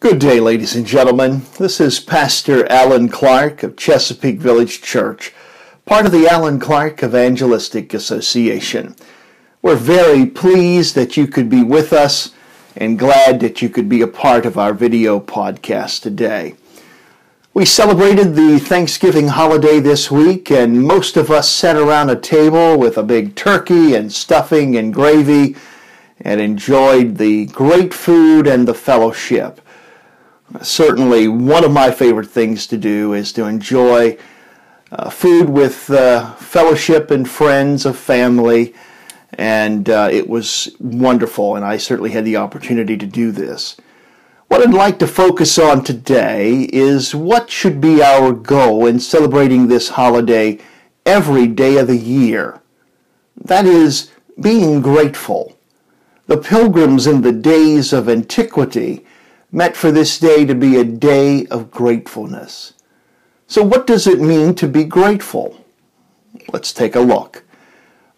Good day, ladies and gentlemen. This is Pastor Alan Clark of Chesapeake Village Church, part of the Alan Clark Evangelistic Association. We're very pleased that you could be with us and glad that you could be a part of our video podcast today. We celebrated the Thanksgiving holiday this week, and most of us sat around a table with a big turkey and stuffing and gravy and enjoyed the great food and the fellowship. Certainly, one of my favorite things to do is to enjoy food with fellowship and friends of family, and it was wonderful, and I certainly had the opportunity to do this. What I'd like to focus on today is what should be our goal in celebrating this holiday every day of the year. That is, being grateful. The pilgrims in the days of antiquity meant for this day to be a day of gratefulness. So what does it mean to be grateful? Let's take a look.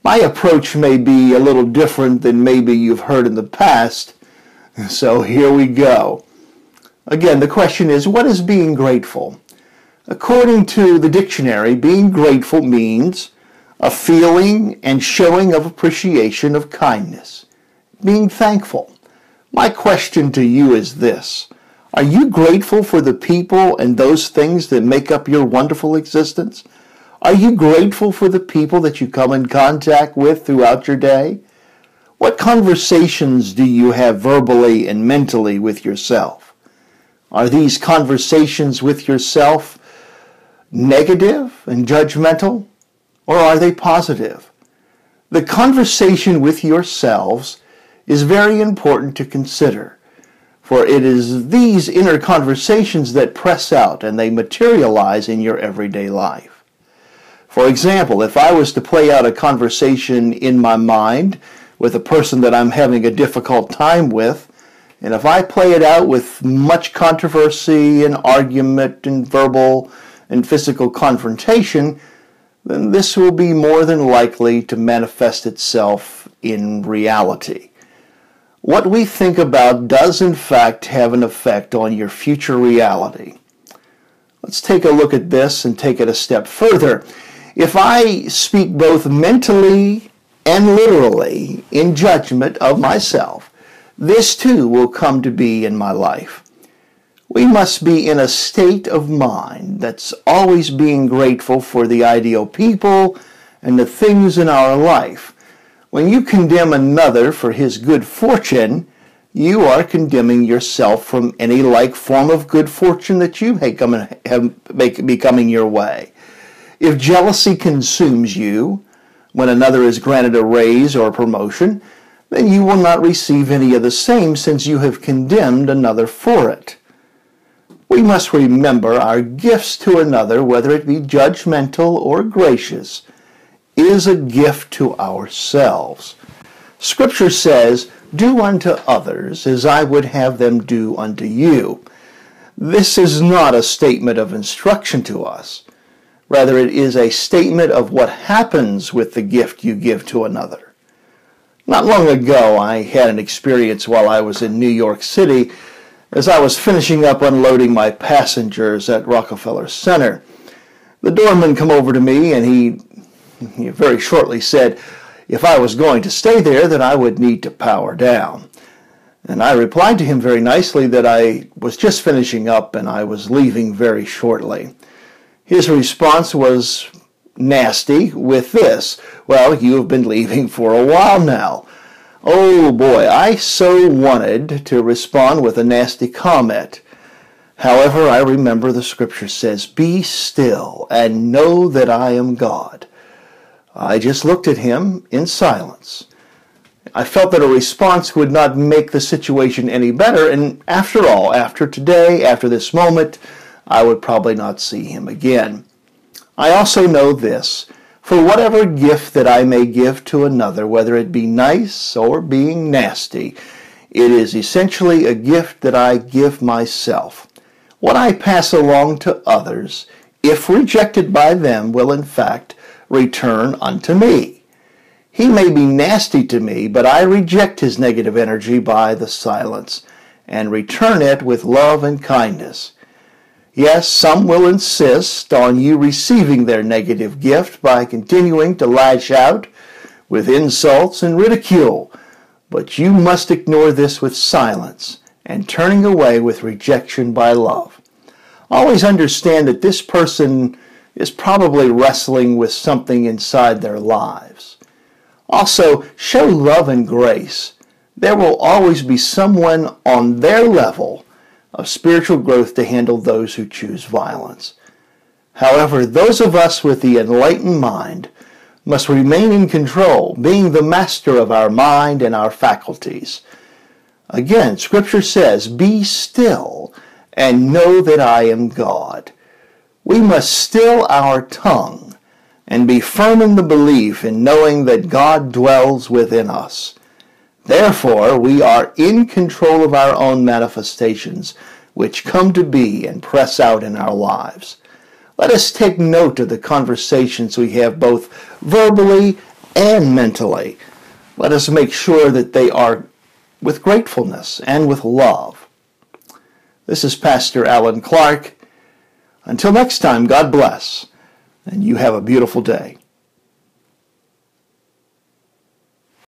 My approach may be a little different than maybe you've heard in the past, so here we go. Again, the question is, what is being grateful? According to the dictionary, being grateful means a feeling and showing of appreciation of kindness, being thankful. My question to you is this: are you grateful for the people and those things that make up your wonderful existence? Are you grateful for the people that you come in contact with throughout your day? What conversations do you have verbally and mentally with yourself? Are these conversations with yourself negative and judgmental, or are they positive? The conversation with yourselves is very important to consider, for it is these inner conversations that press out and they materialize in your everyday life. For example, if I was to play out a conversation in my mind with a person that I'm having a difficult time with, and if I play it out with much controversy and argument and verbal and physical confrontation, then this will be more than likely to manifest itself in reality. What we think about does in fact have an effect on your future reality. Let's take a look at this and take it a step further. If I speak both mentally and literally in judgment of myself, this too will come to be in my life. We must be in a state of mind that's always being grateful for the ideal people and the things in our life. When you condemn another for his good fortune, you are condemning yourself from any like form of good fortune that you may be coming your way. If jealousy consumes you when another is granted a raise or a promotion, then you will not receive any of the same, since you have condemned another for it. We must remember our gifts to another, whether it be judgmental or gracious, is a gift to ourselves. Scripture says, "Do unto others as I would have them do unto you." This is not a statement of instruction to us. Rather, it is a statement of what happens with the gift you give to another. Not long ago, I had an experience while I was in New York City as I was finishing up unloading my passengers at Rockefeller Center. The doorman come over to me and he very shortly said if I was going to stay there that I would need to power down. And I replied to him very nicely that I was just finishing up and I was leaving very shortly. His response was nasty with this: "Well, you have been leaving for a while now." Oh boy, I so wanted to respond with a nasty comment. However, I remember the scripture says, "Be still and know that I am God." I just looked at him in silence. I felt that a response would not make the situation any better, and after all, after today, after this moment, I would probably not see him again. I also know this: for whatever gift that I may give to another, whether it be nice or being nasty, it is essentially a gift that I give myself. What I pass along to others, if rejected by them, will in fact return unto me. He may be nasty to me, but I reject his negative energy by the silence and return it with love and kindness. Yes, some will insist on you receiving their negative gift by continuing to lash out with insults and ridicule, but you must ignore this with silence and turning away with rejection by love. Always understand that this person is probably wrestling with something inside their lives. Also, show love and grace. There will always be someone on their level of spiritual growth to handle those who choose violence. However, those of us with the enlightened mind must remain in control, being the master of our mind and our faculties. Again, Scripture says, "Be still and know that I am God." We must still our tongue and be firm in the belief in knowing that God dwells within us. Therefore, we are in control of our own manifestations, which come to be and press out in our lives. Let us take note of the conversations we have both verbally and mentally. Let us make sure that they are with gratefulness and with love. This is Pastor Alan Clark. Until next time, God bless, and you have a beautiful day.